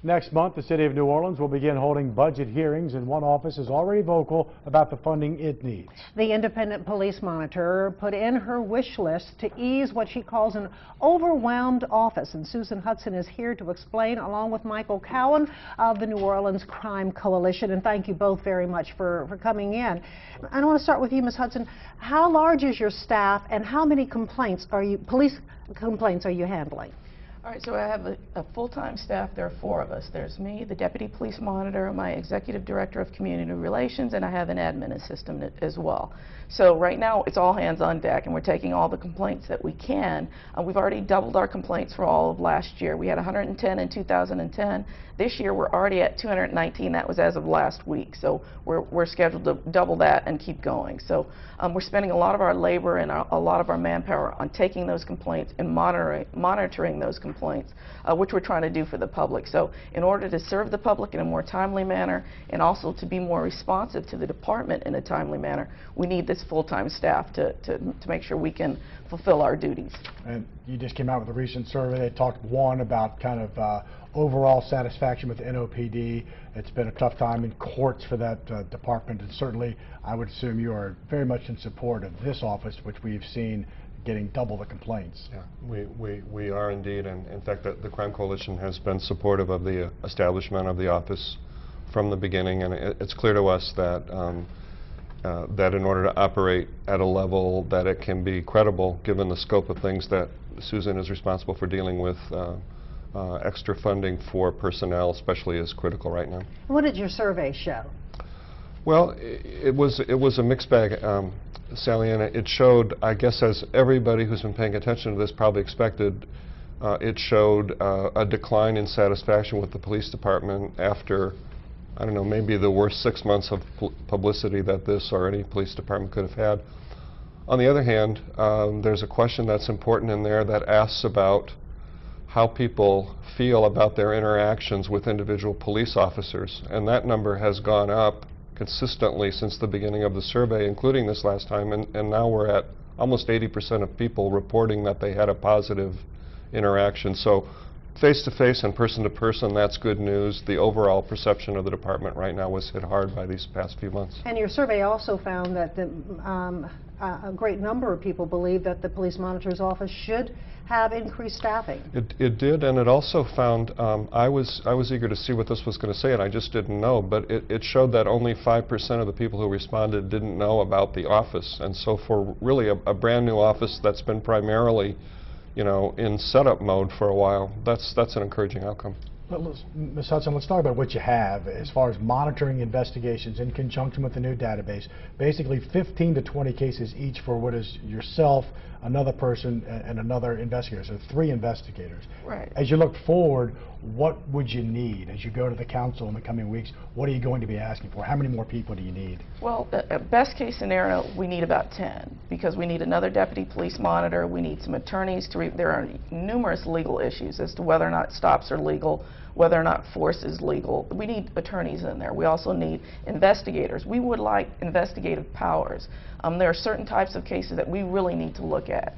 Next month, the City of New Orleans will begin holding budget hearings, and one office is already vocal about the funding it needs. The independent police monitor put in her wish list to ease what she calls an overwhelmed office, and Susan Hudson is here to explain, along with Michael Cowan of the New Orleans Crime Coalition. And thank you both very much for coming in. I want to start with you, Ms. Hudson. How large is your staff, and how many police complaints are you handling? All right, so I have a full-time staff. There are 4 of us. There's me, the deputy police monitor, my executive director of community relations, and I have an admin assistant as well. So right now it's all hands on deck, and we're taking all the complaints that we can. We've already doubled our complaints for all of last year. We had 110 in 2010. This year we're already at 219. That was as of last week. So we're scheduled to double that and keep going. So we're spending a lot of our labor and a lot of our manpower on taking those complaints and monitoring those complaints, which we're trying to do for the public. So in order to serve the public in a more timely manner and also to be more responsive to the department in a timely manner, we need this full-time staff to make sure we can fulfill our duties. And you just came out with a recent survey that talked, one, about kind of overall satisfaction with the NOPD. It's been a tough time in courts for that department, and certainly I would assume you are very much in support of this office, which we've seen getting double the complaints. Yeah, we are indeed, and in fact the Crime Coalition has been supportive of the establishment of the office from the beginning, and it's clear to us that that in order to operate at a level that it can be credible, given the scope of things that Susan is responsible for dealing with, extra funding for personnel especially is critical right now. What did your survey show? Well, it was a mixed bag, Sally, and it showed, I guess as everybody who's been paying attention to this probably expected, it showed a decline in satisfaction with the police department after, I don't know, maybe the worst 6 months of publicity that this or any police department could have had. On the other hand, there's a question that's important in there that asks about how people feel about their interactions with individual police officers, and that number has gone up consistently since the beginning of the survey, including this last time, and now we're at almost 80% of people reporting that they had a positive interaction. So face-to-face and person-to-person, that's good news. The overall perception of the department right now was hit hard by these past few months. And your survey also found that a great number of people believe that the police monitor's office should have increased staffing. It did, and it also found, I was eager to see what this was going to say, and I just didn't know, but it showed that only 5% of the people who responded didn't know about the office. And so for really a brand new office that's been primarily, you know, in setup mode for a while, that's an encouraging outcome. Well, Ms. Hudson, let's talk about what you have as far as monitoring investigations in conjunction with the new database. Basically 15 to 20 cases each for what is yourself, another person, and another investigator, so 3 investigators. Right. As you look forward, what would you need as you go to the council in the coming weeks? What are you going to be asking for? How many more people do you need? Well, best case scenario, we need about 10, because we need another deputy police monitor, we need some attorneys to there are numerous legal issues as to whether or not stops are legal, whether or not force is legal. We need attorneys in there. We also need investigators. We would like investigative powers. There are certain types of cases that we really need to look at.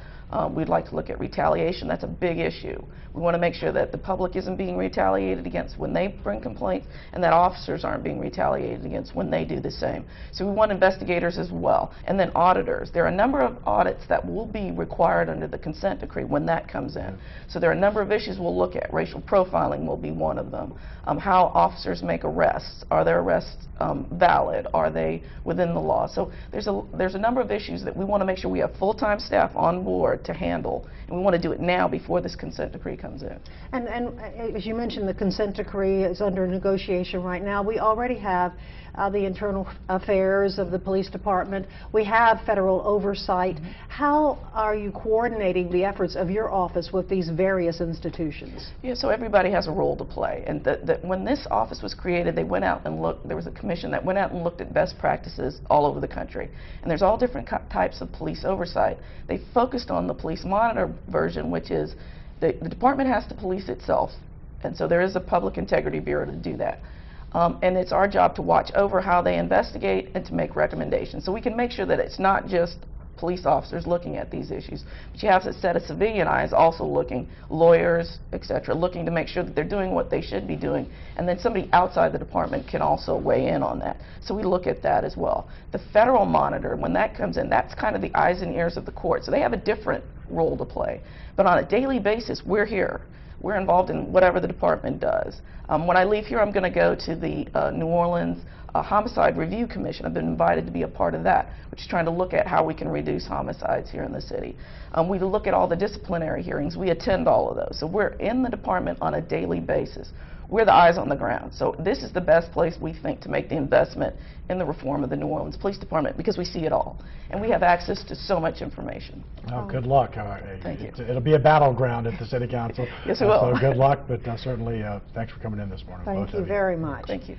We'd like to look at retaliation. That's a big issue. We want to make sure that the public isn't being retaliated against when they bring complaints, and that officers aren't being retaliated against when they do the same. So we want investigators as well. And then auditors. There are a number of audits that will be required under the consent decree when that comes in. So there are a number of issues we'll look at. Racial profiling will be one of them. How officers make arrests. Are their arrests valid? Are they within the law? So there's a number of issues that we want to make sure we have full-time staff on board to handle, and we want to do it now before this consent decree comes in. And as you mentioned, the consent decree is under negotiation right now. We already have the internal affairs of the police department. We have federal oversight. How are you coordinating the efforts of your office with these various institutions? Yeah, so everybody has a role to play, and when this office was created, they went out and looked. There was a commission that went out and looked at best practices all over the country, and there's all different types of police oversight. They focused on the police monitor version, which is the department has to police itself, and so there is a public integrity bureau to do that. And it's our job to watch over how they investigate and to make recommendations. So we can make sure that it's not just police officers looking at these issues. But you have a set of civilian eyes also looking, lawyers, et cetera, looking to make sure that they're doing what they should be doing. And then somebody outside the department can also weigh in on that. So we look at that as well. The federal monitor, when that comes in, that's kind of the eyes and ears of the court. So they have a different role to play. But on a daily basis, we're here. We're involved in whatever the department does. When I leave here, I'm going to go to the New Orleans Homicide Review Commission. I've been invited to be a part of that, which is trying to look at how we can reduce homicides here in the city. We look at all the disciplinary hearings. We attend all of those. So we're in the department on a daily basis. We're the eyes on the ground. So this is the best place, we think, to make the investment in the reform of the New Orleans Police Department, because we see it all. And we have access to so much information. Oh, good luck. Thank you. It'll be a battleground at the City Council. Yes, it will. So good luck, but certainly thanks for coming in this morning. Thank both you of very much. Thank you.